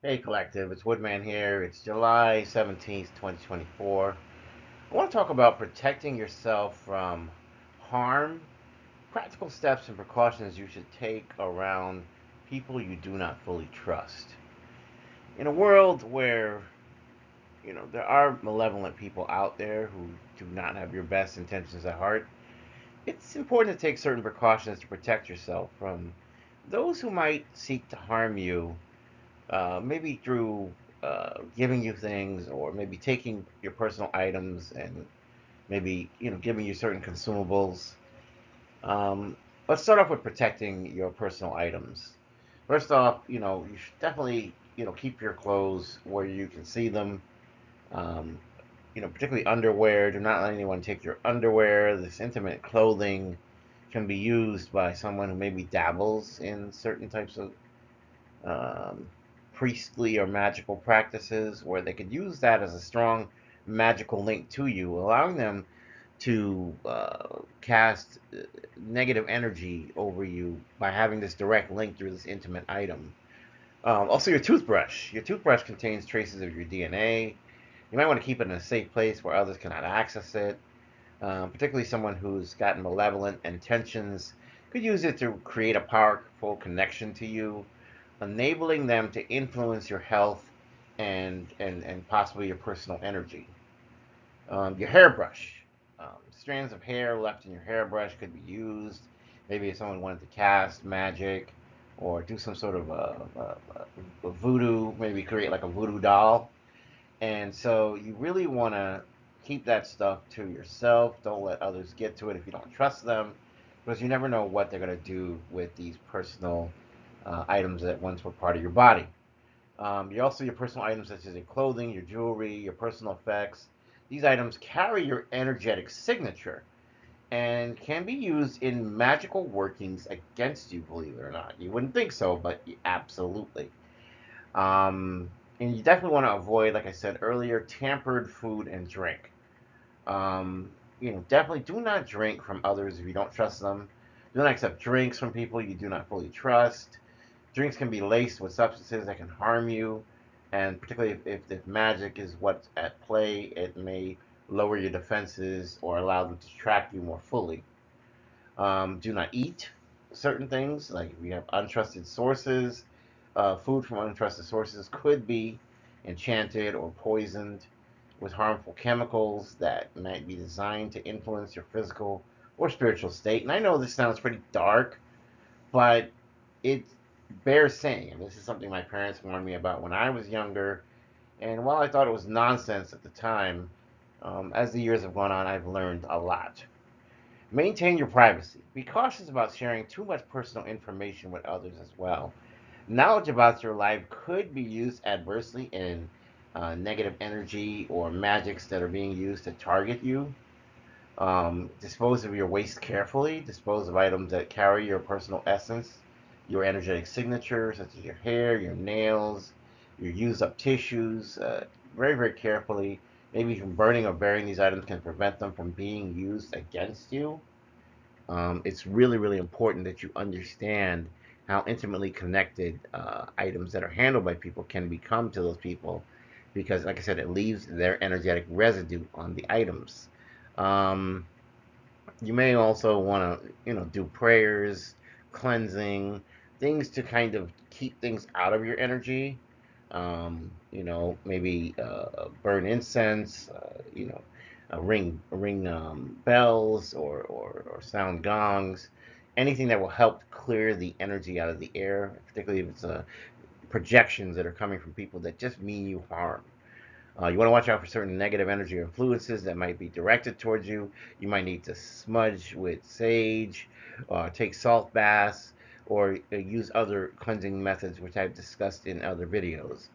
Hey Collective, it's Woodman here. It's July 17th, 2024. I want to talk about protecting yourself from harm, practical steps and precautions you should take around people you do not fully trust. In a world where, there are malevolent people out there who do not have your best intentions at heart, it's important to take certain precautions to protect yourself from those who might seek to harm you, maybe through giving you things, or maybe taking your personal items and maybe giving you certain consumables. Um, let's start off with protecting your personal items. First off, you should definitely keep your clothes where you can see them. Um, Particularly underwear. Do not let anyone take your underwear. This intimate clothing can be used by someone who maybe dabbles in certain types of um, priestly or magical practices, where they could use that as a strong magical link to you, allowing them to cast negative energy over you by having this direct link through this intimate item. Also, your toothbrush. Your toothbrush contains traces of your DNA. You might want to keep it in a safe place where others cannot access it. Particularly someone who's got malevolent intentions could use it to create a powerful connection to you, enabling them to influence your health and possibly your personal energy. Your hairbrush. Strands of hair left in your hairbrush could be used. Maybe if someone wanted to cast magic or do some sort of a voodoo, maybe create like a voodoo doll. And so you really want to keep that stuff to yourself. Don't let others get to it if you don't trust them, because you never know what they're going to do with these personal items that once were part of your body. You also your personal items such as your clothing, your jewelry, your personal effects. These items carry your energetic signature and can be used in magical workings against you. Believe it or not, you wouldn't think so, but absolutely. Um, and you definitely want to avoid, like I said earlier, tampered food and drink. Um, Definitely do not drink from others if you don't trust them. Do not accept drinks from people you do not fully trust. Drinks can be laced with substances that can harm you, and particularly if magic is what's at play, it may lower your defenses or allow them to track you more fully. Do not eat certain things, like if you have untrusted sources. Food from untrusted sources could be enchanted or poisoned with harmful chemicals that might be designed to influence your physical or spiritual state. And I know this sounds pretty dark, but it bears saying. And this is something my parents warned me about when I was younger. And while I thought it was nonsense at the time, as the years have gone on, I've learned a lot. Maintain your privacy. Be cautious about sharing too much personal information with others as well. Knowledge about your life could be used adversely in negative energy or magics that are being used to target you. Dispose of your waste carefully. Dispose of items that carry your personal essence, your energetic signature, such as your hair, your nails, your used up tissues, very, very carefully. Maybe even burning or burying these items can prevent them from being used against you. It's really, really important that you understand how intimately connected items that are handled by people can become to those people, because, like I said, it leaves their energetic residue on the items. Um, you may also want to, do prayers, cleansing, things to kind of keep things out of your energy. Maybe burn incense, ring bells, or sound gongs, anything that will help clear the energy out of the air, particularly if it's projections that are coming from people that just mean you harm. You want to watch out for certain negative energy or influences that might be directed towards you. You might need to smudge with sage, take salt baths, or use other cleansing methods, which I've discussed in other videos.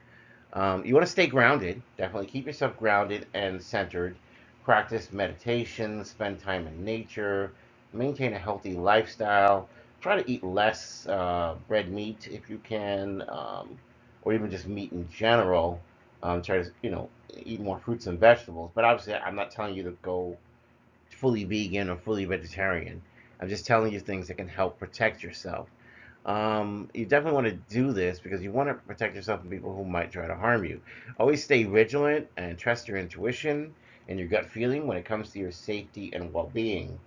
You want to stay grounded. Definitely keep yourself grounded and centered. Practice meditation, spend time in nature, maintain a healthy lifestyle. Try to eat less red meat if you can, or even just meat in general. Try to, eat more fruits and vegetables. But obviously, I'm not telling you to go fully vegan or fully vegetarian. I'm just telling you things that can help protect yourself. You definitely want to do this because you want to protect yourself from people who might try to harm you. Always stay vigilant and trust your intuition and your gut feeling when it comes to your safety and well-being.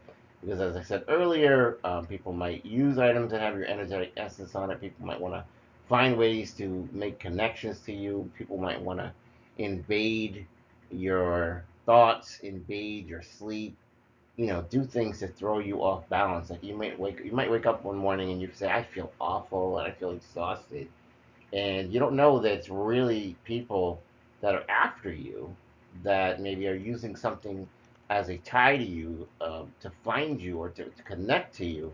Because as I said earlier, people might use items that have your energetic essence on it. People might want to find ways to make connections to you. People might want to invade your thoughts, invade your sleep, do things to throw you off balance. Like you might wake up one morning and you say, I feel awful and I feel exhausted. And you don't know that it's really people that are after you that maybe are using something as a tie to you, to find you or to connect to you.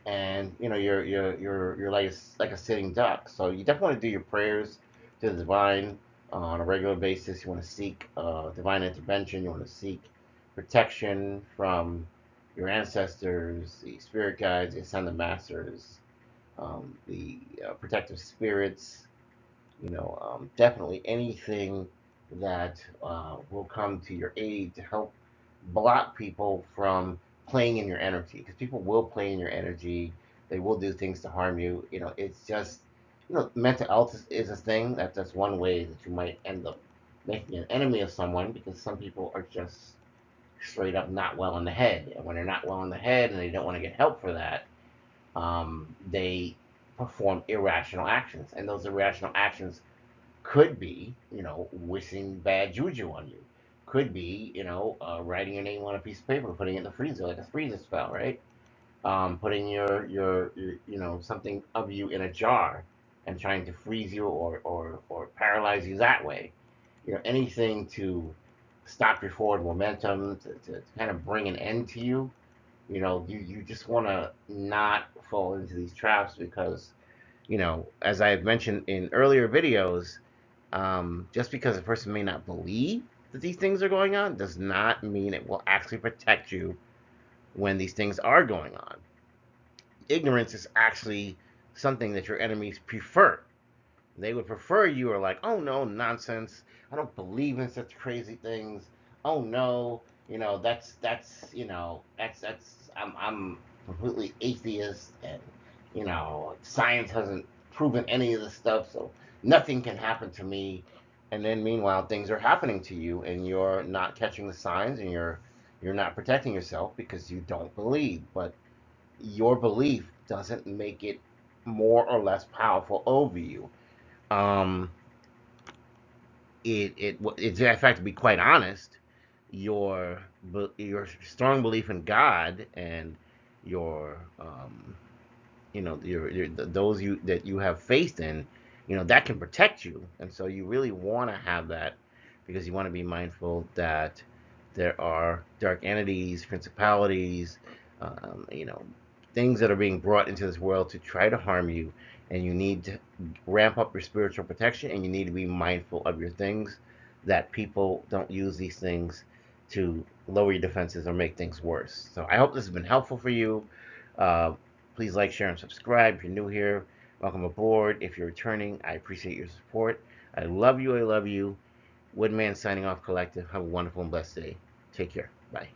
And you're like a sitting duck. So you definitely want to do your prayers to the divine on a regular basis. You want to seek divine intervention. You want to seek protection from your ancestors, the spirit guides, the ascended masters, the protective spirits. Definitely anything that will come to your aid to help block people from playing in your energy, because people will play in your energy. They will do things to harm you. It's just, mental health is a thing. That's one way that you might end up making an enemy of someone, because some people are just straight up not well in the head. And when they're not well in the head and they don't want to get help for that, they perform irrational actions. And those irrational actions could be, wishing bad juju on you. Could be, writing your name on a piece of paper, putting it in the freezer like a freezer spell, right? Putting your something of you in a jar and trying to freeze you or paralyze you that way. Anything to stop your forward momentum, to kind of bring an end to you. You just want to not fall into these traps because, as I have mentioned in earlier videos, just because a person may not believe that these things are going on does not mean it will actually protect you when these things are going on. Ignorance is actually something that your enemies prefer. They would prefer you are like, oh no, nonsense. I don't believe in such crazy things. Oh no, that's I'm completely atheist, and science hasn't proven any of this stuff, so nothing can happen to me. And then meanwhile, things are happening to you, and you're not catching the signs, and you're not protecting yourself because you don't believe. But your belief doesn't make it more or less powerful over you. Um, it's in fact, to be quite honest, your your strong belief in God and your those you that you have faith in, that can protect you. And so you really want to have that, because you want to be mindful that there are dark entities, principalities, things that are being brought into this world to try to harm you, and you need to ramp up your spiritual protection, and you need to be mindful of your things, that people don't use these things to lower your defenses or make things worse. So I hope this has been helpful for you. Uh, Please like, share, and subscribe. If you're new here, welcome aboard. If you're returning, I appreciate your support. I love you. I love you. Woodman signing off, collective. Have a wonderful and blessed day. Take care. Bye.